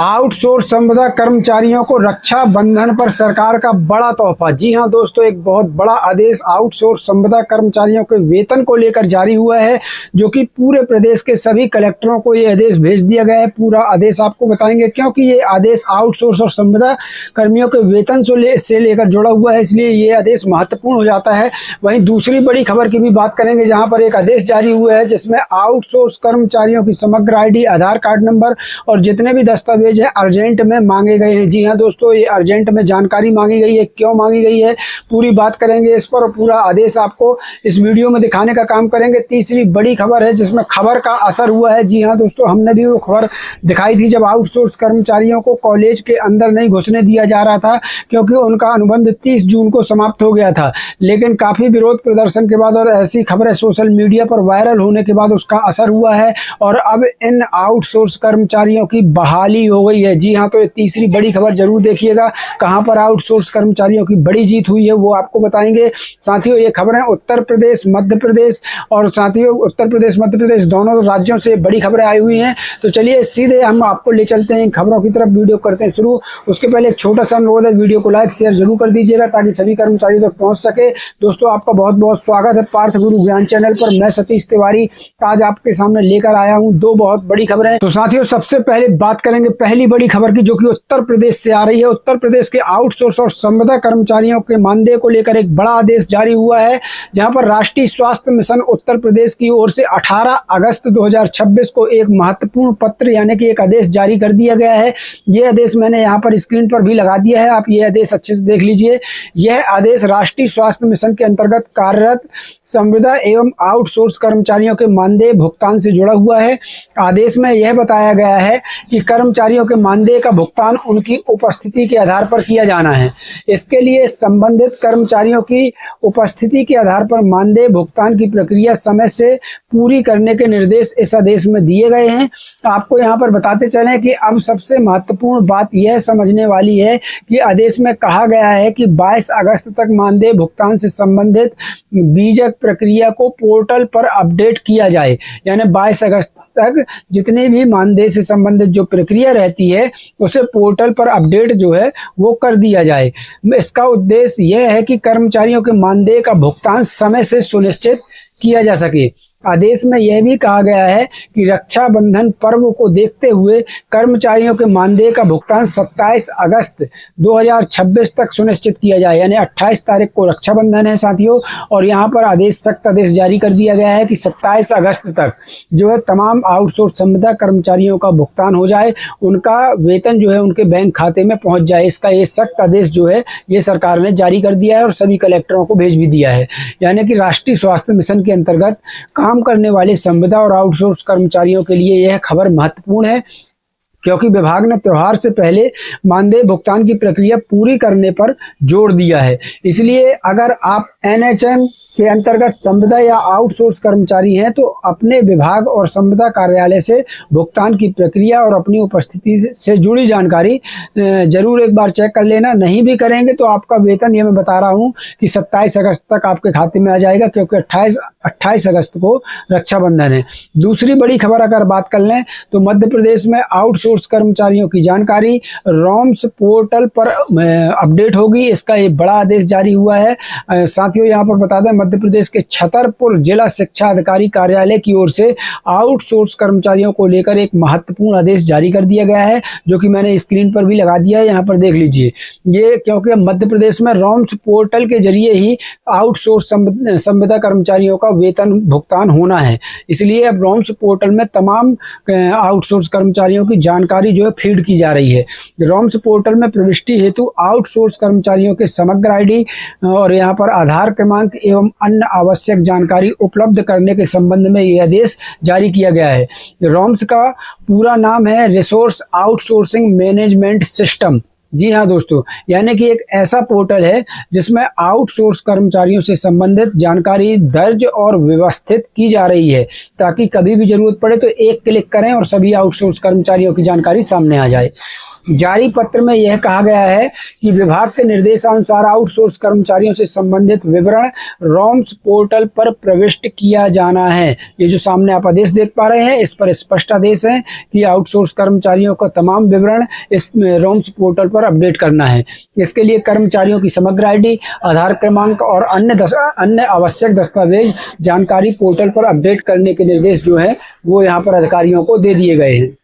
Outsource संविदा कर्मचारियों को रक्षा बंधन पर सरकार का बड़ा तोहफा। जी हां दोस्तों, एक बहुत बड़ा आदेश आउटसोर्स संविदा कर्मचारियों के वेतन को लेकर जारी हुआ है, जो कि पूरे प्रदेश के सभी कलेक्टरों को ये आदेश भेज दिया गया है। पूरा आदेश आपको बताएंगे, क्योंकि ये आदेश आउटसोर्स और संविदा कर्मियों के वेतन से लेकर जुड़ा हुआ है, इसलिए ये आदेश महत्वपूर्ण हो जाता है। वहीं दूसरी बड़ी खबर की भी बात करेंगे, जहां पर एक आदेश जारी हुआ है जिसमें आउटसोर्स कर्मचारियों की समग्र आईडी, आधार कार्ड नंबर और जितने भी दस्तावेज है अर्जेंट में मांगे गए हैं। जी हां दोस्तों, ये अर्जेंट में जानकारी मांगी गई है, क्यों मांगी गई है पूरी बात करेंगे इस पर, पूरा आदेश आपको इस वीडियो में दिखाने का काम करेंगे। तीसरी बड़ी खबर है जिसमें खबर का असर हुआ है। जी हां दोस्तों, हमने भी वो खबर दिखाई थी जब आउटसोर्स कर्मचारियों को कॉलेज के अंदर नहीं घुसने दिया जा रहा था, क्योंकि उनका अनुबंध 30 जून को समाप्त हो गया था। लेकिन काफी विरोध प्रदर्शन के बाद और ऐसी खबरें सोशल मीडिया पर वायरल होने के बाद उसका असर हुआ है और अब इन आउटसोर्स कर्मचारियों की बहाली हो गई है। जी हाँ, तो ये तीसरी बड़ी खबर जरूर देखिएगा, कहां पर आउटसोर्स कर्मचारियों की बड़ी जीत हुई है वो आपको बताएंगे। साथियों, ये खबरें उत्तर प्रदेश, मध्य प्रदेश और साथियों उत्तर प्रदेश मध्य प्रदेश दोनों राज्यों से बड़ी खबरें आई हुई हैं। तो चलिए सीधे हम आपको ले चलते हैं इन खबरों की तरफ। वीडियो करते हैं शुरू। उसके पहले एक छोटा सा अनुरोध है, वीडियो को लाइक शेयर जरूर कर दीजिएगा ताकि सभी कर्मचारियों तक पहुंच सके। दोस्तों, आपका बहुत बहुत स्वागत है पार्थ गुरु ज्ञान चैनल पर। मैं सतीश तिवारी आज आपके सामने लेकर आया हूं दो बहुत बड़ी खबरें। तो साथियों, सबसे पहले बात करेंगे पहली बड़ी खबर की, जो कि उत्तर प्रदेश से आ रही है। उत्तर प्रदेश के आउटसोर्स और संविदा कर्मचारियों के मानदेय को लेकर एक बड़ा आदेश जारी हुआ है, जहां पर राष्ट्रीय स्वास्थ्य मिशन उत्तर प्रदेश की ओर से 18 अगस्त 2026 को एक महत्वपूर्ण पत्र यानी कि एक आदेश जारी कर दिया गया है। यह आदेश मैंने यहाँ पर स्क्रीन पर भी लगा दिया है, आप ये आदेश अच्छे से देख लीजिए। यह आदेश राष्ट्रीय स्वास्थ्य मिशन के अंतर्गत कार्यरत संविदा एवं आउटसोर्स कर्मचारियों के मानदेय भुगतान से जुड़ा हुआ है। आदेश में यह बताया गया है कि कर्मचारियों के मानदेय का भुगतान उनकी उपस्थिति के आधार पर किया जाना है। इसके लिए संबंधित कर्मचारियों की उपस्थिति के आधार पर मानदेय भुगतान की प्रक्रिया समय से पूरी करने के निर्देश इस आदेश में दिए गए हैं। आपको यहाँ पर बताते चलें कि अब सबसे महत्वपूर्ण बात यह समझने वाली है कि आदेश में कहा गया है कि 22 अगस्त तक मानदेय भुगतान से संबंधित बीजक प्रक्रिया को पोर्टल पर अपडेट किया जाए। यानी 22 अगस्त तक जितने भी मानदेय से संबंधित जो प्रक्रिया रहती है उसे पोर्टल पर अपडेट जो है वो कर दिया जाए। इसका उद्देश्य यह है कि कर्मचारियों के मानदेय का भुगतान समय से सुनिश्चित किया जा सके। आदेश में यह भी कहा गया है कि रक्षाबंधन पर्व को देखते हुए कर्मचारियों के मानदेय का भुगतान 27 अगस्त 2026 तक सुनिश्चित किया जाए। यानी 28 तारीख को रक्षाबंधन है साथियों, और यहाँ पर आदेश सख्त आदेश जारी कर दिया गया है कि 27 अगस्त तक जो है तमाम आउटसोर्स संविदा कर्मचारियों का भुगतान हो जाए, उनका वेतन जो है उनके बैंक खाते में पहुँच जाए। इसका ये सख्त आदेश जो है ये सरकार ने जारी कर दिया है और सभी कलेक्टरों को भेज भी दिया है। यानी कि राष्ट्रीय स्वास्थ्य मिशन के अंतर्गत काम करने वाले संविदा और आउटसोर्स कर्मचारियों के लिए यह खबर महत्वपूर्ण है, क्योंकि विभाग ने त्योहार से पहले मानदेय भुगतान की प्रक्रिया पूरी करने पर जोर दिया है। इसलिए अगर आप एनएचएम के अंतर्गत संविदा या आउटसोर्स कर्मचारी हैं तो अपने विभाग और संविदा कार्यालय से भुगतान की प्रक्रिया और अपनी उपस्थिति से जुड़ी जानकारी जरूर एक बार चेक कर लेना। नहीं भी करेंगे तो आपका वेतन, ये मैं बता रहा हूं कि 27 अगस्त तक आपके खाते में आ जाएगा, क्योंकि 28 अगस्त को रक्षाबंधन है। दूसरी बड़ी खबर अगर बात कर लें तो मध्य प्रदेश में आउटसोर्स कर्मचारियों की जानकारी रॉम्स पोर्टल पर अपडेट होगी। इसका एक बड़ा आदेश जारी हुआ है। साथियों, यहाँ पर बता दें, मध्य प्रदेश के छतरपुर जिला शिक्षा अधिकारी कार्यालय की ओर से आउटसोर्स कर्मचारियों को लेकर एक महत्वपूर्ण आदेश जारी कर दिया गया है, जो कि मैंने स्क्रीन पर भी लगा दिया है, यहाँ पर देख लीजिए। ये क्योंकि मध्य प्रदेश में रॉम्स पोर्टल के जरिए ही आउटसोर्स संविदा कर्मचारियों का वेतन भुगतान होना है, इसलिए अब रॉम्स पोर्टल में तमाम आउटसोर्स कर्मचारियों की जानकारी जो है फीड की जा रही है। रॉम्स पोर्टल में प्रविष्टि हेतु आउटसोर्स कर्मचारियों के समग्र आईडी और यहाँ पर आधार क्रमांक एवं अन्य आवश्यक जानकारी उपलब्ध करने के संबंध में यह आदेश जारी किया गया है। रॉम्स का पूरा नाम है रिसोर्स आउटसोर्सिंग मैनेजमेंट सिस्टम। जी हाँ दोस्तों, यानी कि एक ऐसा पोर्टल है जिसमें आउटसोर्स कर्मचारियों से संबंधित जानकारी दर्ज और व्यवस्थित की जा रही है, ताकि कभी भी जरूरत पड़े तो एक क्लिक करें और सभी आउटसोर्स कर्मचारियों की जानकारी सामने आ जाए। जारी पत्र में यह कहा गया है कि विभाग के निर्देशानुसार आउटसोर्स कर्मचारियों से संबंधित विवरण रॉम्स पोर्टल पर प्रविष्ट किया जाना है। ये जो सामने आप आदेश देख पा रहे हैं, इस पर स्पष्ट आदेश है कि आउटसोर्स कर्मचारियों का तमाम विवरण इस रॉम्स पोर्टल पर अपडेट करना है। इसके लिए कर्मचारियों की समग्र आईडी, आधार क्रमांक और अन्य आवश्यक दस्तावेज जानकारी पोर्टल पर अपडेट करने के निर्देश जो है वो यहाँ पर अधिकारियों को दे दिए गए हैं।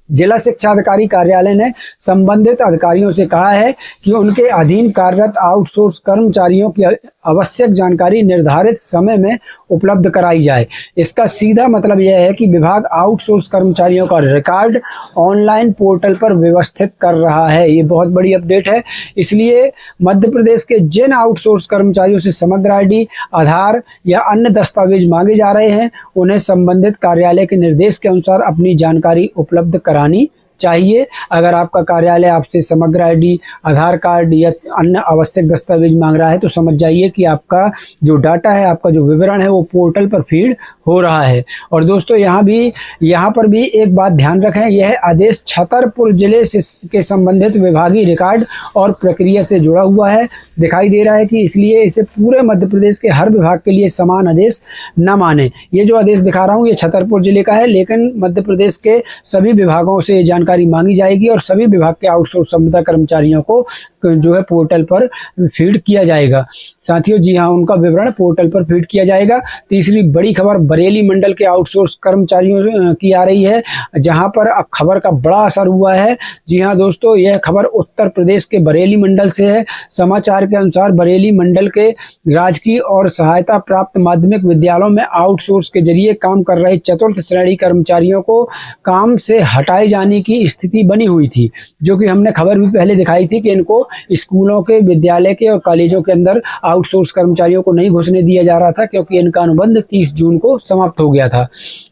जिला शिक्षा अधिकारी कार्यालय ने संबंधित अधिकारियों से कहा है कि उनके अधीन कार्यरत आउटसोर्स कर्मचारियों की आवश्यक जानकारी निर्धारित समय में उपलब्ध कराई जाए। इसका सीधा मतलब यह है कि विभाग आउटसोर्स कर्मचारियों का रिकॉर्ड ऑनलाइन पोर्टल पर व्यवस्थित कर रहा है। ये बहुत बड़ी अपडेट है। इसलिए मध्य प्रदेश के जिन आउटसोर्स कर्मचारियों से समग्र आईडी, आधार या अन्य दस्तावेज मांगे जा रहे हैं, उन्हें संबंधित कार्यालय के निर्देश के अनुसार अपनी जानकारी उपलब्ध करानी चाहिए। अगर आपका कार्यालय आपसे समग्र आईडी, आधार कार्ड या अन्य आवश्यक दस्तावेज मांग रहा है तो समझ जाइए कि आपका जो डाटा है, आपका जो विवरण है वो पोर्टल पर फीड हो रहा है। और दोस्तों यहाँ पर भी एक बात ध्यान रखें, यह आदेश छतरपुर जिले के संबंधित विभागीय रिकॉर्ड और प्रक्रिया से जुड़ा हुआ है। दिखाई दे रहा है कि इसलिए इसे पूरे मध्य प्रदेश के हर विभाग के लिए समान आदेश न माने। ये जो आदेश दिखा रहा हूँ ये छतरपुर जिले का है, लेकिन मध्य प्रदेश के सभी विभागों से जानकारी मांगी जाएगी और सभी विभाग के आउटसोर्स संविदा कर्मचारियों को जो है पोर्टल पर फीड किया जाएगा। साथियों, जी हाँ, उनका विवरण पोर्टल पर फीड किया जाएगा। तीसरी बड़ी खबर बरेली मंडल के आउटसोर्स कर्मचारियों की आ रही है, जहां पर खबर का बड़ा असर हुआ है। जी हाँ दोस्तों, यह खबर उत्तर प्रदेश के बरेली मंडल से है। समाचार के अनुसार बरेली मंडल के राजकीय और सहायता प्राप्त माध्यमिक विद्यालयों में आउटसोर्स के जरिए काम कर रहे चतुर्थ श्रेणी कर्मचारियों को काम से हटाए जाने की स्थिति बनी हुई थी, जो कि हमने खबर भी पहले दिखाई थी कि इनको स्कूलों के, विद्यालय के और कॉलेजों के अंदर आउटसोर्स कर्मचारियों को नहीं घुसने दिया जा रहा था, क्योंकि इनका अनुबंध 30 जून को समाप्त हो गया था।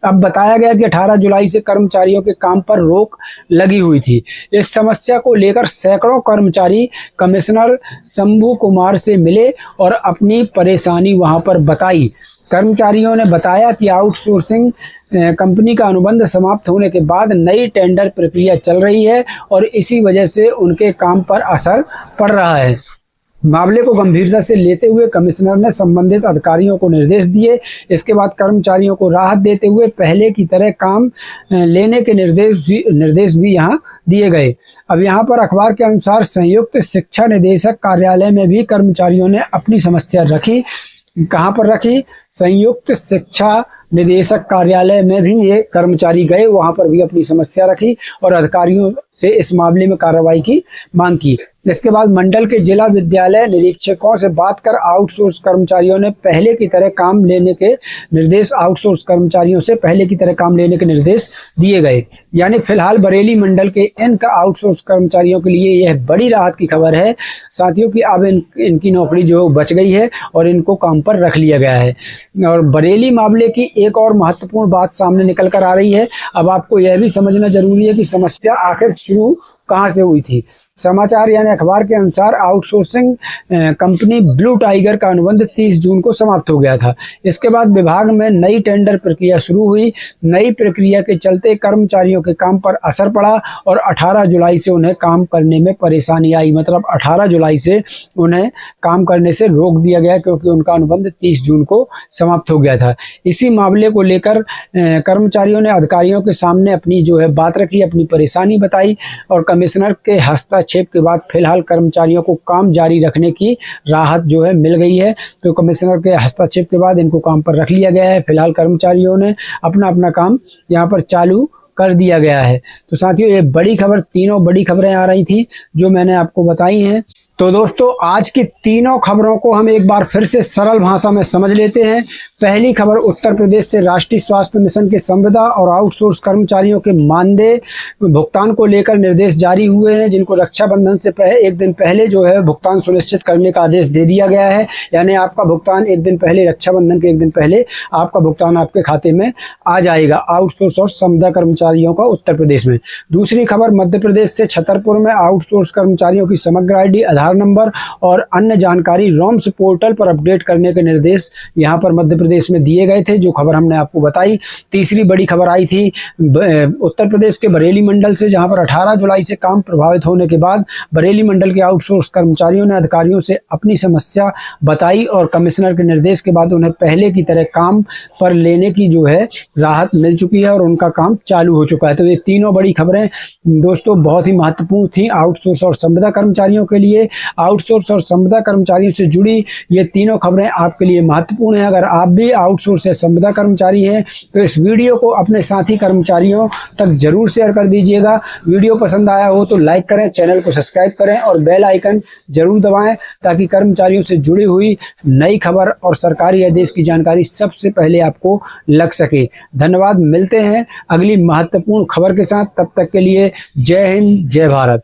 अब बताया गया कि 18 जुलाई से कर्मचारियों के काम पर रोक लगी हुई थी। इस समस्या को लेकर सैकड़ों कर्मचारी कमिश्नर शंभू कुमार से मिले और अपनी परेशानी वहां पर बताई। कर्मचारियों ने बताया कि आउटसोर्सिंग कंपनी का अनुबंध समाप्त होने के बाद नई टेंडर प्रक्रिया चल रही है और इसी वजह से उनके काम पर असर पड़ रहा है। मामले को गंभीरता से लेते हुए कमिश्नर ने संबंधित अधिकारियों को निर्देश दिए। इसके बाद कर्मचारियों को राहत देते हुए पहले की तरह काम लेने के निर्देश भी यहाँ दिए गए। अब यहाँ पर अखबार के अनुसार संयुक्त शिक्षा निदेशक कार्यालय में भी कर्मचारियों ने अपनी समस्या रखी। कहाँ पर रखी? संयुक्त शिक्षा निदेशक कार्यालय में भी ये कर्मचारी गए, वहां पर भी अपनी समस्या रखी और अधिकारियों से इस मामले में कार्रवाई की मांग की। इसके बाद मंडल के जिला विद्यालय निरीक्षकों से बात कर आउटसोर्स कर्मचारियों ने पहले की तरह काम लेने के निर्देश दिए गए। यानी फिलहाल बरेली मंडल के इन आउटसोर्स कर्मचारियों के लिए यह बड़ी राहत की खबर है साथियों कि अब इनकी नौकरी जो बच गई है और इनको काम पर रख लिया गया है। और बरेली मामले की एक और महत्वपूर्ण बात सामने निकल कर आ रही है। अब आपको यह भी समझना जरूरी है कि समस्या आखिर शुरू कहाँ से हुई थी। समाचार यानी अखबार के अनुसार आउटसोर्सिंग कंपनी ब्लू टाइगर का अनुबंध 30 जून को समाप्त हो गया था। इसके बाद विभाग में नई टेंडर प्रक्रिया शुरू हुई। नई प्रक्रिया के चलते कर्मचारियों के काम पर असर पड़ा और 18 जुलाई से उन्हें काम करने में परेशानी आई। मतलब 18 जुलाई से उन्हें काम करने से रोक दिया गया क्योंकि उनका अनुबंध 30 जून को समाप्त हो गया था। इसी मामले को लेकर कर्मचारियों ने अधिकारियों के सामने अपनी जो है बात रखी, अपनी परेशानी बताई और कमिश्नर के हस्ताक्षेप के बाद फिलहाल कर्मचारियों को काम जारी रखने की राहत जो है मिल गई है। तो कमिश्नर के हस्तक्षेप के बाद इनको काम पर रख लिया गया है। फिलहाल कर्मचारियों ने अपना काम यहाँ पर चालू कर दिया गया है। तो साथियों, ये बड़ी खबर, तीनों बड़ी खबरें आ रही थी जो मैंने आपको बताई हैं। तो दोस्तों, आज की तीनों खबरों को हम एक बार फिर से सरल भाषा में समझ लेते हैं। पहली खबर, उत्तर प्रदेश से राष्ट्रीय स्वास्थ्य मिशन के संविदा और आउटसोर्स कर्मचारियों के मानदेय भुगतान को लेकर निर्देश जारी हुए हैं, जिनको रक्षाबंधन से एक दिन पहले जो है भुगतान सुनिश्चित करने का आदेश दे दिया गया है। यानी आपका भुगतान एक दिन पहले, रक्षाबंधन के एक दिन पहले आपका भुगतान आपके खाते में आ जाएगा, आउटसोर्स और संविदा कर्मचारियों का उत्तर प्रदेश में। दूसरी खबर, मध्य प्रदेश से छतरपुर में आउटसोर्स कर्मचारियों की समग्र आईडी, आधार आधार नंबर और अन्य जानकारी रॉम्स पोर्टल पर अपडेट करने के निर्देश यहाँ पर मध्य प्रदेश में दिए गए थे, जो खबर हमने आपको बताई। तीसरी बड़ी खबर आई थी उत्तर प्रदेश के बरेली मंडल से, जहाँ पर 18 जुलाई से काम प्रभावित होने के बाद बरेली मंडल के आउटसोर्स कर्मचारियों ने अधिकारियों से अपनी समस्या बताई और कमिश्नर के निर्देश के बाद उन्हें पहले की तरह काम पर लेने की जो है राहत मिल चुकी है और उनका काम चालू हो चुका है। तो ये तीनों बड़ी खबरें दोस्तों बहुत ही महत्वपूर्ण थी आउटसोर्स और संविदा कर्मचारियों के लिए। आउटसोर्स और संविदा कर्मचारियों से जुड़ी ये तीनों खबरें आपके लिए महत्वपूर्ण हैं। अगर आप भी आउटसोर्स या संविदा कर्मचारी हैं तो इस वीडियो को अपने साथी कर्मचारियों तक जरूर शेयर कर दीजिएगा। वीडियो पसंद आया हो तो लाइक करें, चैनल को सब्सक्राइब करें और बेल आइकन जरूर दबाएं, ताकि कर्मचारियों से जुड़ी हुई नई खबर और सरकारी आदेश की जानकारी सबसे पहले आपको लग सके। धन्यवाद। मिलते हैं अगली महत्वपूर्ण खबर के साथ, तब तक के लिए जय हिंद, जय भारत।